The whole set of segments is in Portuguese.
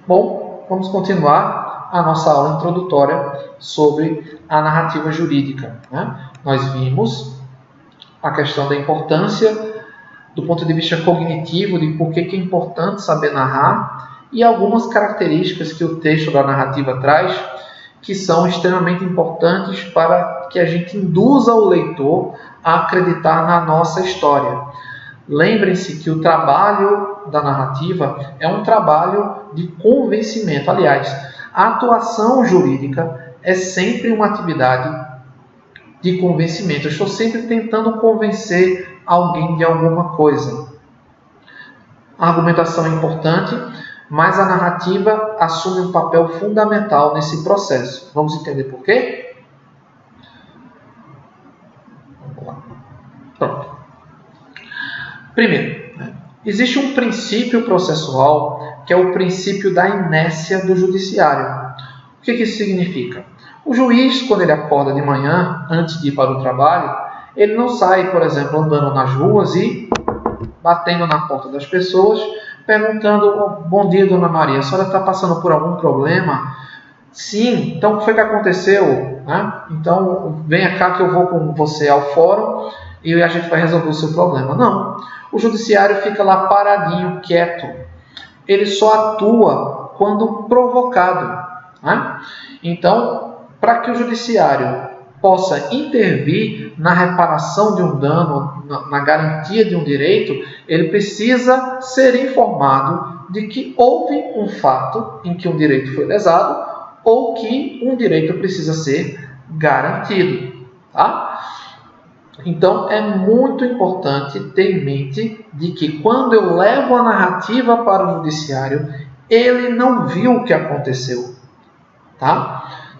Bom, vamos continuar a nossa aula introdutória sobre a narrativa jurídica, né? Nós vimos a questão da importância do ponto de vista cognitivo, de por que é importante saber narrar, e algumas características que o texto da narrativa traz, que são extremamente importantes para que a gente induza o leitor a acreditar na nossa história. Lembrem-se que o trabalho da narrativa é um trabalho de convencimento. Aliás, a atuação jurídica é sempre uma atividade de convencimento. Eu estou sempre tentando convencer alguém de alguma coisa. A argumentação é importante, mas a narrativa assume um papel fundamental nesse processo. Vamos entender por quê? Vamos lá. Pronto. Primeiro, existe um princípio processual que é o princípio da inércia do judiciário. O que isso significa? O juiz, quando ele acorda de manhã, antes de ir para o trabalho, ele não sai, por exemplo, andando nas ruas e batendo na porta das pessoas, perguntando: bom dia, dona Maria, a senhora está passando por algum problema? Sim, então o que foi que aconteceu? Então, venha cá que eu vou com você ao fórum e a gente vai resolver o seu problema. Não, o judiciário fica lá paradinho, quieto. Ele só atua quando provocado. Então, para que o judiciário possa intervir na reparação de um dano, na garantia de um direito, ele precisa ser informado de que houve um fato em que um direito foi lesado ou que um direito precisa ser garantido. Então, é muito importante ter em mente de que quando eu levo a narrativa para o judiciário, ele não viu o que aconteceu.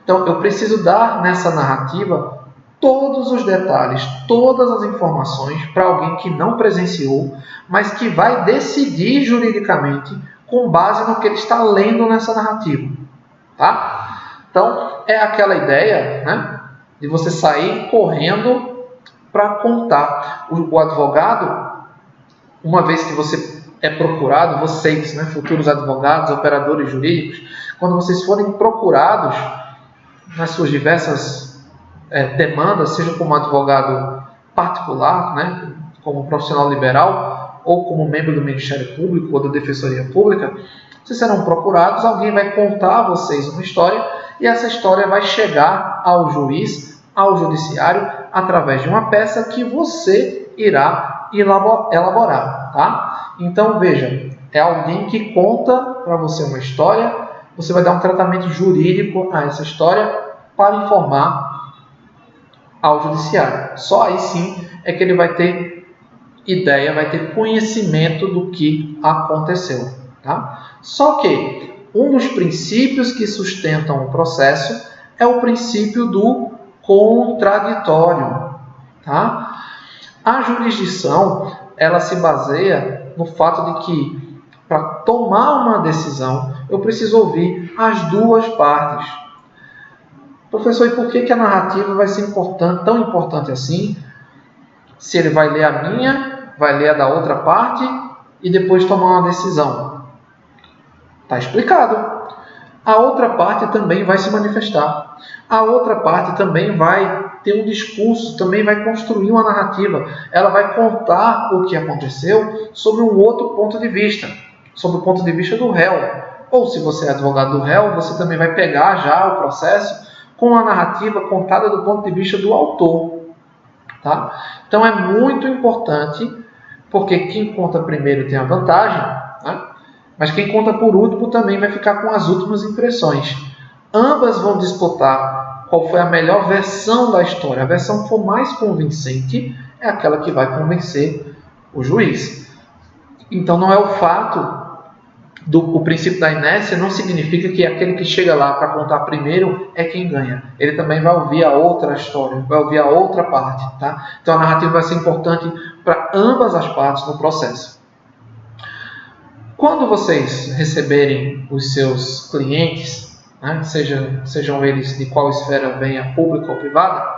Então, eu preciso dar nessa narrativa todos os detalhes, todas as informações para alguém que não presenciou, mas que vai decidir juridicamente com base no que ele está lendo nessa narrativa. Então, é aquela ideia, de você sair correndo para contar. O advogado, uma vez que você é procurado, vocês, futuros advogados, operadores jurídicos, quando vocês forem procurados nas suas diversas demandas, seja como advogado particular, como profissional liberal, ou como membro do Ministério Público ou da Defensoria Pública, vocês serão procurados, alguém vai contar a vocês uma história, e essa história vai chegar ao juiz, ao judiciário, através de uma peça que você irá elaborar. Então, veja, é alguém que conta para você uma história, você vai dar um tratamento jurídico a essa história para informar ao judiciário. Só aí sim é que ele vai ter ideia, vai ter conhecimento do que aconteceu. Só que um dos princípios que sustentam o processo é o princípio do contraditório. A jurisdição, ela se baseia no fato de que, para tomar uma decisão, eu preciso ouvir as duas partes. Professor, e por que a narrativa vai ser tão importante assim? Se ele vai ler a minha, vai ler a da outra parte e depois tomar uma decisão. Está explicado. A outra parte também vai se manifestar. A outra parte também vai ter um discurso, também vai construir uma narrativa. Ela vai contar o que aconteceu sob um outro ponto de vista, sob o ponto de vista do réu. Ou se você é advogado do réu, você também vai pegar já o processo com a narrativa contada do ponto de vista do autor. Então é muito importante, porque quem conta primeiro tem a vantagem, mas quem conta por último também vai ficar com as últimas impressões. Ambas vão disputar qual foi a melhor versão da história. A versão que for mais convincente é aquela que vai convencer o juiz. Então não é o fato o princípio da inércia não significa que aquele que chega lá para contar primeiro é quem ganha. Ele também vai ouvir a outra história, vai ouvir a outra parte. Então a narrativa vai ser importante para ambas as partes no processo. Quando vocês receberem os seus clientes, sejam eles de qual esfera venha, pública ou privada,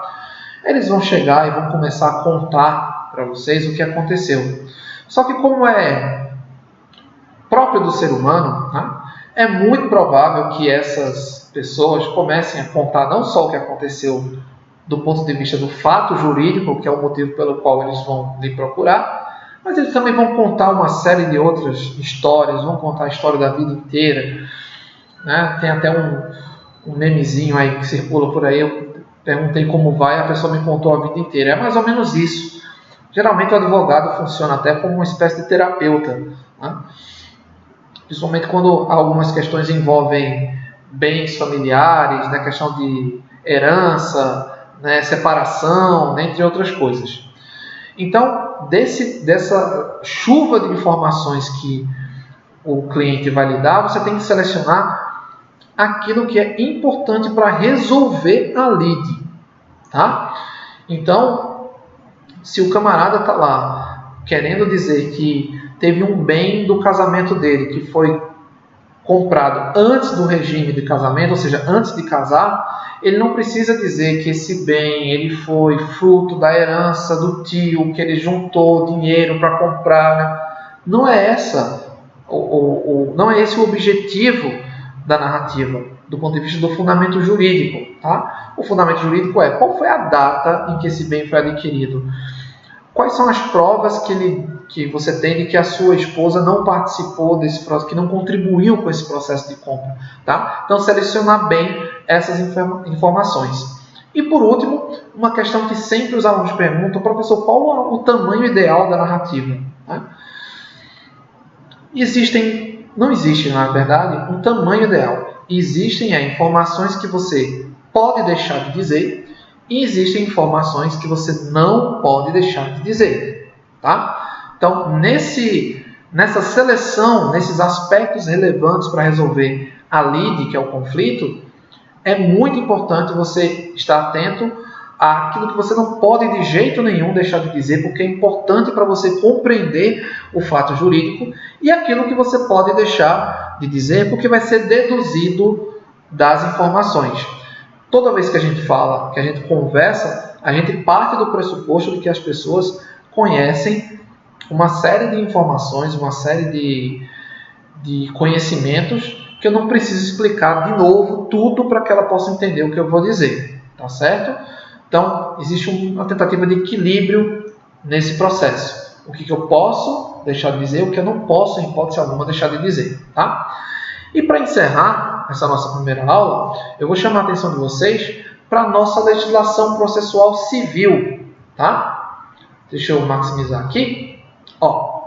eles vão chegar e vão começar a contar para vocês o que aconteceu. Só que como é próprio do ser humano, é muito provável que essas pessoas comecem a contar não só o que aconteceu do ponto de vista do fato jurídico, que é o motivo pelo qual eles vão lhe procurar, mas eles também vão contar uma série de outras histórias, vão contar a história da vida inteira, né? Tem até um memezinho aí que circula por aí, eu perguntei como vai, a pessoa me contou a vida inteira. É mais ou menos isso. Geralmente o advogado funciona até como uma espécie de terapeuta, né? Principalmente quando algumas questões envolvem bens familiares, né? Questão de herança, né? Separação, entre outras coisas. Então, dessa chuva de informações que o cliente vai lhe dar, você tem que selecionar aquilo que é importante para resolver a lide, tá? Então, se o camarada está lá querendo dizer que teve um bem do casamento dele que foi comprado antes do regime de casamento, ou seja, antes de casar, ele não precisa dizer que esse bem ele foi fruto da herança do tio, que ele juntou dinheiro para comprar, né? Não é não é esse o objetivo da narrativa, do ponto de vista do fundamento jurídico, tá? O fundamento jurídico é: qual foi a data em que esse bem foi adquirido? Quais são as provas que você tem de que a sua esposa não participou desse processo, que não contribuiu com esse processo de compra, tá? Então, selecionar bem essas informações. E, por último, uma questão que sempre os alunos perguntam: professor, qual o tamanho ideal da narrativa? Tá? Não existe, na verdade, um tamanho ideal. Existem informações que você pode deixar de dizer e existem informações que você não pode deixar de dizer, tá? Então, nessa seleção, nesses aspectos relevantes para resolver a lide, que é o conflito, é muito importante você estar atento àquilo que você não pode de jeito nenhum deixar de dizer, porque é importante para você compreender o fato jurídico, e aquilo que você pode deixar de dizer, porque vai ser deduzido das informações. Toda vez que a gente fala, que a gente conversa, a gente parte do pressuposto de que as pessoas conhecem uma série de informações, uma série de conhecimentos que eu não preciso explicar de novo tudo para que ela possa entender o que eu vou dizer, tá certo? Então, existe uma tentativa de equilíbrio nesse processo. O que eu posso deixar de dizer, o que eu não posso, em hipótese alguma, deixar de dizer, tá? E para encerrar essa nossa primeira aula, eu vou chamar a atenção de vocês para a nossa legislação processual civil, tá? Deixa eu maximizar aqui. Ó,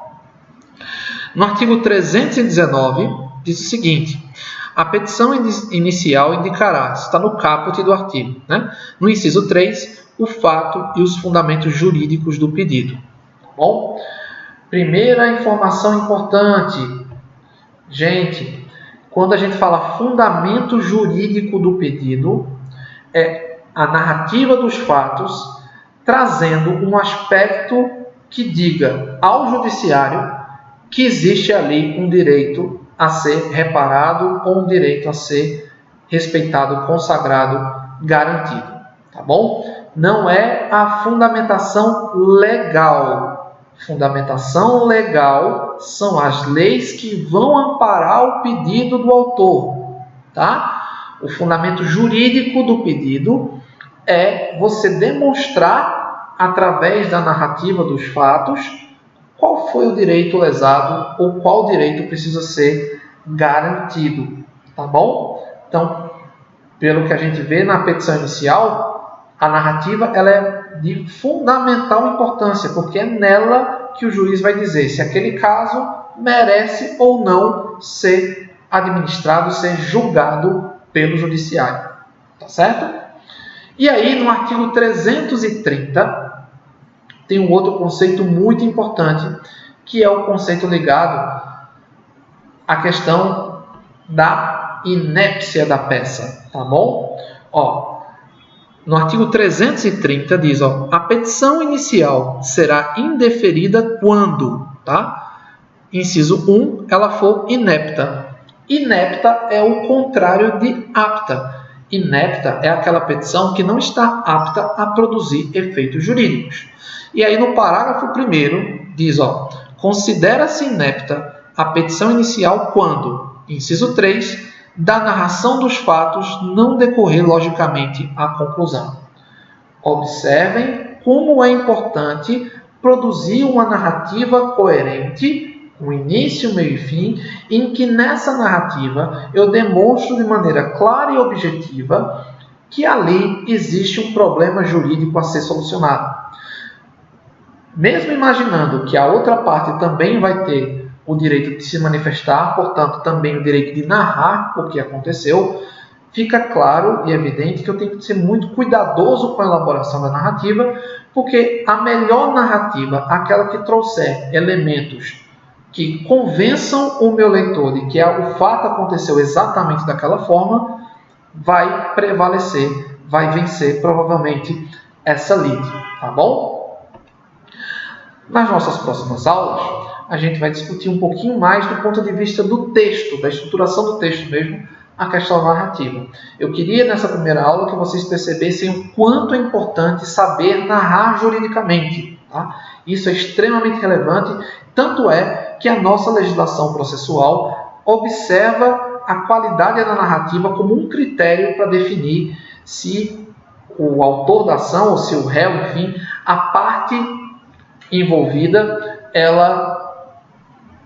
no artigo 319, diz o seguinte: a petição inicial indicará, está no caput do artigo, né? No inciso 3, o fato e os fundamentos jurídicos do pedido. Tá bom? Primeira informação importante. Gente, quando a gente fala fundamento jurídico do pedido, é a narrativa dos fatos trazendo um aspecto que diga ao judiciário que existe ali um direito a ser reparado ou um direito a ser respeitado, consagrado, garantido. Tá bom? Não é a fundamentação legal. Fundamentação legal são as leis que vão amparar o pedido do autor, tá? O fundamento jurídico do pedido é você demonstrar, através da narrativa dos fatos, qual foi o direito lesado ou qual direito precisa ser garantido, tá bom? Então, pelo que a gente vê na petição inicial, a narrativa ela é de fundamental importância, porque é nela que o juiz vai dizer se aquele caso merece ou não ser administrado, ser julgado pelo judiciário. Tá certo? E aí, no artigo 330, tem um outro conceito muito importante, que é o conceito ligado à questão da inépcia da peça. Tá bom? Ó, no artigo 330 diz, ó, a petição inicial será indeferida quando, tá? Inciso 1, ela for inepta. Inepta é o contrário de apta. Inepta é aquela petição que não está apta a produzir efeitos jurídicos. E aí no parágrafo 1º diz, ó, considera-se inepta a petição inicial quando inciso 3, da narração dos fatos não decorrer logicamente à conclusão. Observem como é importante produzir uma narrativa coerente, com início, meio e fim, em que nessa narrativa eu demonstro de maneira clara e objetiva que ali existe um problema jurídico a ser solucionado. Mesmo imaginando que a outra parte também vai ter o direito de se manifestar, portanto, também o direito de narrar o que aconteceu, fica claro e evidente que eu tenho que ser muito cuidadoso com a elaboração da narrativa, porque a melhor narrativa, aquela que trouxer elementos que convençam o meu leitor de que o fato aconteceu exatamente daquela forma, vai prevalecer, vai vencer provavelmente essa lide, tá bom? Nas nossas próximas aulas, a gente vai discutir um pouquinho mais do ponto de vista do texto, da estruturação do texto mesmo, a questão narrativa. Eu queria nessa primeira aula que vocês percebessem o quanto é importante saber narrar juridicamente. Tá? Isso é extremamente relevante, tanto é que a nossa legislação processual observa a qualidade da narrativa como um critério para definir se o autor da ação, ou se o réu, enfim, a parte envolvida, ela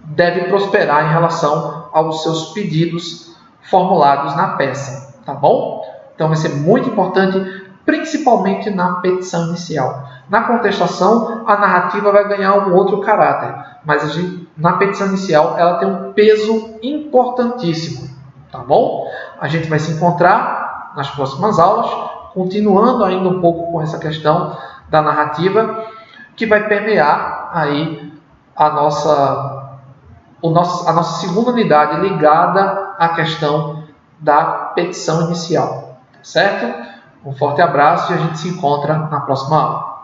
deve prosperar em relação aos seus pedidos formulados na peça, tá bom? Então vai ser muito importante, principalmente na petição inicial. Na contestação, a narrativa vai ganhar um outro caráter, mas na petição inicial ela tem um peso importantíssimo, tá bom? A gente vai se encontrar nas próximas aulas, continuando ainda um pouco com essa questão da narrativa, que vai permear aí a nossa segunda unidade ligada à questão da petição inicial. Certo? Um forte abraço e a gente se encontra na próxima aula.